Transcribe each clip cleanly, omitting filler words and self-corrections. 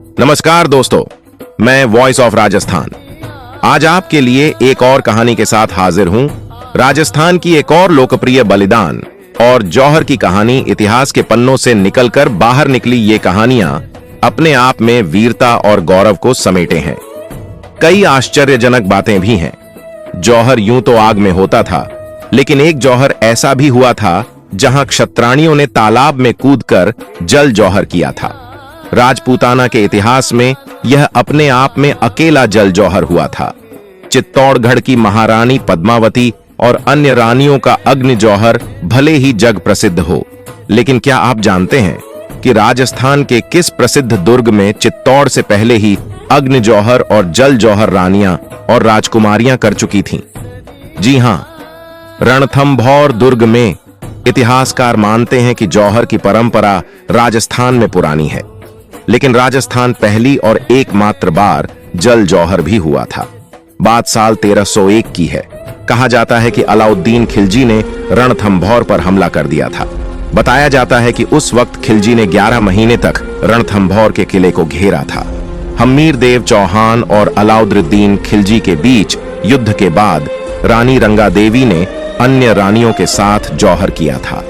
नमस्कार दोस्तों, मैं वॉइस ऑफ राजस्थान आज आपके लिए एक और कहानी के साथ हाजिर हूं। राजस्थान की एक और लोकप्रिय बलिदान और जौहर की कहानी। इतिहास के पन्नों से निकलकर बाहर निकली ये कहानियां अपने आप में वीरता और गौरव को समेटे हैं। कई आश्चर्यजनक बातें भी हैं। जौहर यूं तो आग में होता था, लेकिन एक जौहर ऐसा भी हुआ था जहां क्षत्राणियों ने तालाब में कूदकर जल जौहर किया था। राजपूताना के इतिहास में यह अपने आप में अकेला जल जौहर हुआ था। चित्तौड़गढ़ की महारानी पद्मावती और अन्य रानियों का अग्नि जौहर भले ही जग प्रसिद्ध हो, लेकिन क्या आप जानते हैं कि राजस्थान के किस प्रसिद्ध दुर्ग में चित्तौड़ से पहले ही अग्नि जौहर और जल जौहर रानियां और राजकुमारियां कर चुकी थीं? जी हां, रणथंभौर दुर्ग में। इतिहासकार मानते हैं कि जौहर की परंपरा राजस्थान में पुरानी है, लेकिन राजस्थान पहली और एकमात्र बार जल जौहर भी हुआ था। बात साल 1301 की है। कहा जाता है कि अलाउद्दीन खिलजी ने रणथंभौर पर हमला कर दिया था। बताया जाता है कि उस वक्त खिलजी ने 11 महीने तक रणथंभौर के किले को घेरा था। हम्मीर देव चौहान और अलाउद्दीन खिलजी के बीच युद्ध के बाद रानी रंगादेवी ने अन्य रानियों के साथ जौहर किया था।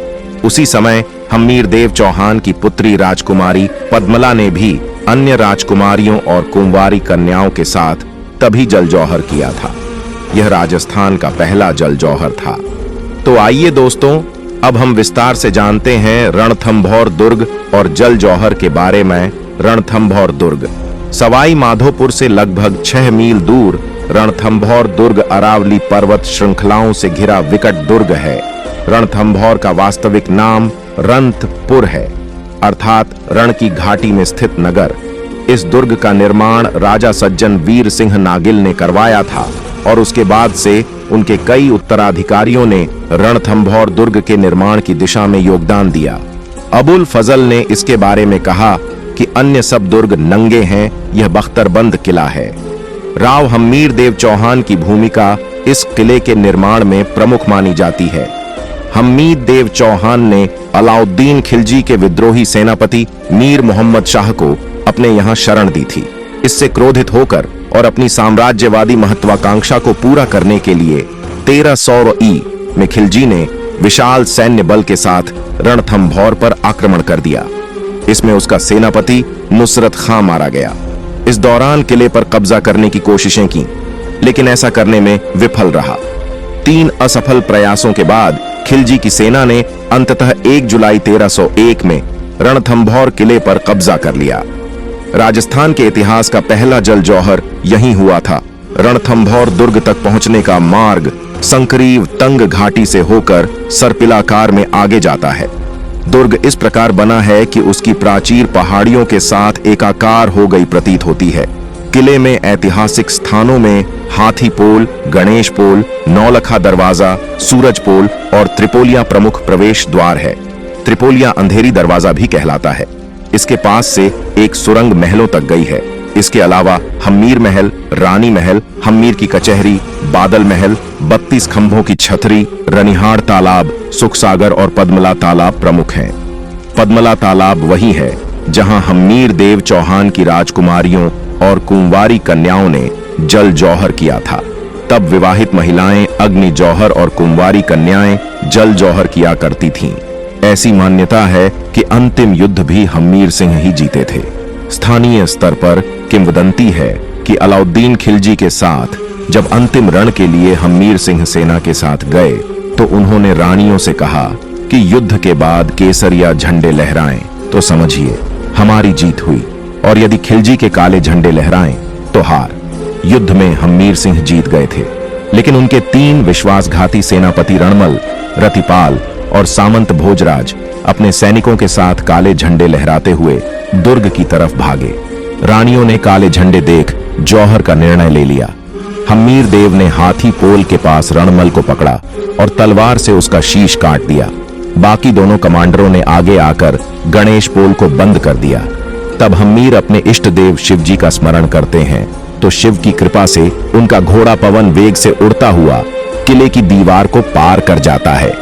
उसी समय हम्मीर देव चौहान की पुत्री राजकुमारी पद्मला ने भी अन्य राजकुमारियों और कुंवारी कन्याओं के साथ तभी जल जौहर किया था। यह राजस्थान का पहला जल जौहर था। तो आइए दोस्तों, अब हम विस्तार से जानते हैं रणथंभौर दुर्ग और जल जौहर के बारे में। रणथंभौर दुर्ग सवाई माधोपुर से लगभग 6 मील दूर रणथंभौर दुर्ग अरावली पर्वत श्रृंखलाओं से घिरा विकट दुर्ग है। रणथंभौर का वास्तविक नाम रंथपुर है, अर्थात रण की घाटी में स्थित नगर। इस दुर्ग का निर्माण राजा सज्जन वीर सिंह नागिल ने करवाया था और उसके बाद से उनके कई उत्तराधिकारियों ने रणथंभौर दुर्ग के निर्माण की दिशा में योगदान दिया। अबुल फजल ने इसके बारे में कहा कि अन्य सब दुर्ग नंगे हैं, यह बख्तरबंद किला है। राव हम्मीर देव चौहान की भूमिका इस किले के निर्माण में प्रमुख मानी जाती है। हम्मीद देव चौहान ने अलाउद्दीन खिलजी के विद्रोही सेनापति मीर मोहम्मद शाह को अपने यहाँ शरण दी थी। इससे क्रोधित होकर और अपनी साम्राज्यवादी महत्वाकांक्षा को पूरा करने के लिए 1300 ई में खिलजी ने विशाल सैन्य बल के साथ रणथंभौर पर आक्रमण कर दिया। इसमें उसका सेनापति नुसरत खां मारा गया। इस दौरान किले पर कब्जा करने की कोशिशें की, लेकिन ऐसा करने में विफल रहा। 3 असफल प्रयासों के बाद खिलजी की सेना ने अंततः 1 जुलाई 1301 में रणथंभौर किले पर कब्जा कर लिया। राजस्थान के इतिहास का पहला जल जौहर यहीं हुआ था। रणथंभौर दुर्ग तक पहुंचने का मार्ग संकरीव तंग घाटी से होकर सर्पिलाकार में आगे जाता है। दुर्ग इस प्रकार बना है कि उसकी प्राचीर पहाड़ियों के साथ एकाकार हो गई प्रतीत होती है। किले में ऐतिहासिक स्थानों में हाथी पोल, गणेश पोल, नौलखा दरवाजा, सूरज पोल और त्रिपोलिया प्रमुख प्रवेश द्वार है। त्रिपोलिया अंधेरी दरवाजा भी कहलाता है। इसके पास से एक सुरंग महलों तक गई है। इसके अलावा हम्मीर महल, रानी महल, हम्मीर की कचहरी, बादल महल, 32 खंभों की छतरी, रनिहाड़ तालाब, सुखसागर और पद्मला तालाब प्रमुख हैं। पद्मला तालाब वही है जहां हम्मीर देव चौहान की राजकुमारियों और कुंवारी कन्याओं ने जल जौहर किया था। तब विवाहित महिलाएं अग्नि जौहर और कुंवारी कन्याएं जल जौहर किया करती थीं। ऐसी मान्यता है कि अंतिम युद्ध भी हम्मीर सिंह ही जीते थे। स्थानीय स्तर पर किंवदंती है कि अलाउद्दीन खिलजी के साथ जब अंतिम रण के लिए हम्मीर सिंह सेना के साथ गए तो उन्होंने रानियों से कहा कि युद्ध के बाद केसरिया झंडे लहराएं तो समझिए हमारी जीत हुई, और यदि खिलजी के काले झंडे लहराएं तो हार। युद्ध में हम्मीर सिंह जीत गए थे, लेकिन उनके 3 विश्वासघाती सेनापति रणमल, रतिपाल और सामंत भोजराज अपने सैनिकों के साथ काले झंडे लहराते हुए दुर्ग की तरफ भागे। रानियों ने काले झंडे देख जौहर का निर्णय ले लिया। हम्मीर देव ने हाथी पोल के पास रणमल को पकड़ा और तलवार से उसका शीश काट दिया। बाकी दोनों कमांडरों ने आगे आकर गणेश पोल को बंद कर दिया। तब हम्मीर अपने इष्ट देव शिव जी का स्मरण करते हैं तो शिव की कृपा से उनका घोड़ा पवन वेग से उड़ता हुआ किले की दीवार को पार कर जाता है।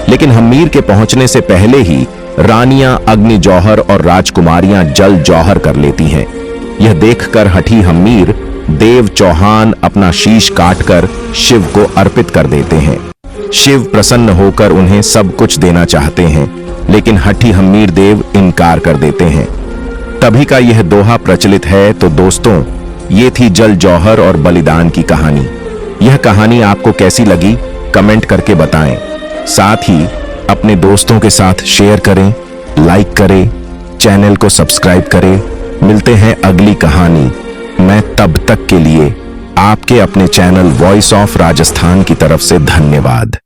लेकिन हम्मीर के पहुंचने से पहले ही रानियां अग्नि जौहर और राजकुमारियां जल जौहर कर लेती हैं। यह देखकर हठी हम्मीर देव चौहान अपना शीश काटकर शिव को अर्पित कर देते हैं। शिव प्रसन्न होकर उन्हें सब कुछ देना चाहते हैं, लेकिन हठी हम्मीर देव इनकार कर देते हैं। तभी का यह दोहा प्रचलित है। तो दोस्तों, ये थी जल जौहर और बलिदान की कहानी। यह कहानी आपको कैसी लगी कमेंट करके बताएं। साथ ही अपने दोस्तों के साथ शेयर करें, लाइक करें, चैनल को सब्सक्राइब करें। मिलते हैं अगली कहानी में, तब तक के लिए आपके अपने चैनल वॉइस ऑफ राजस्थान की तरफ से धन्यवाद।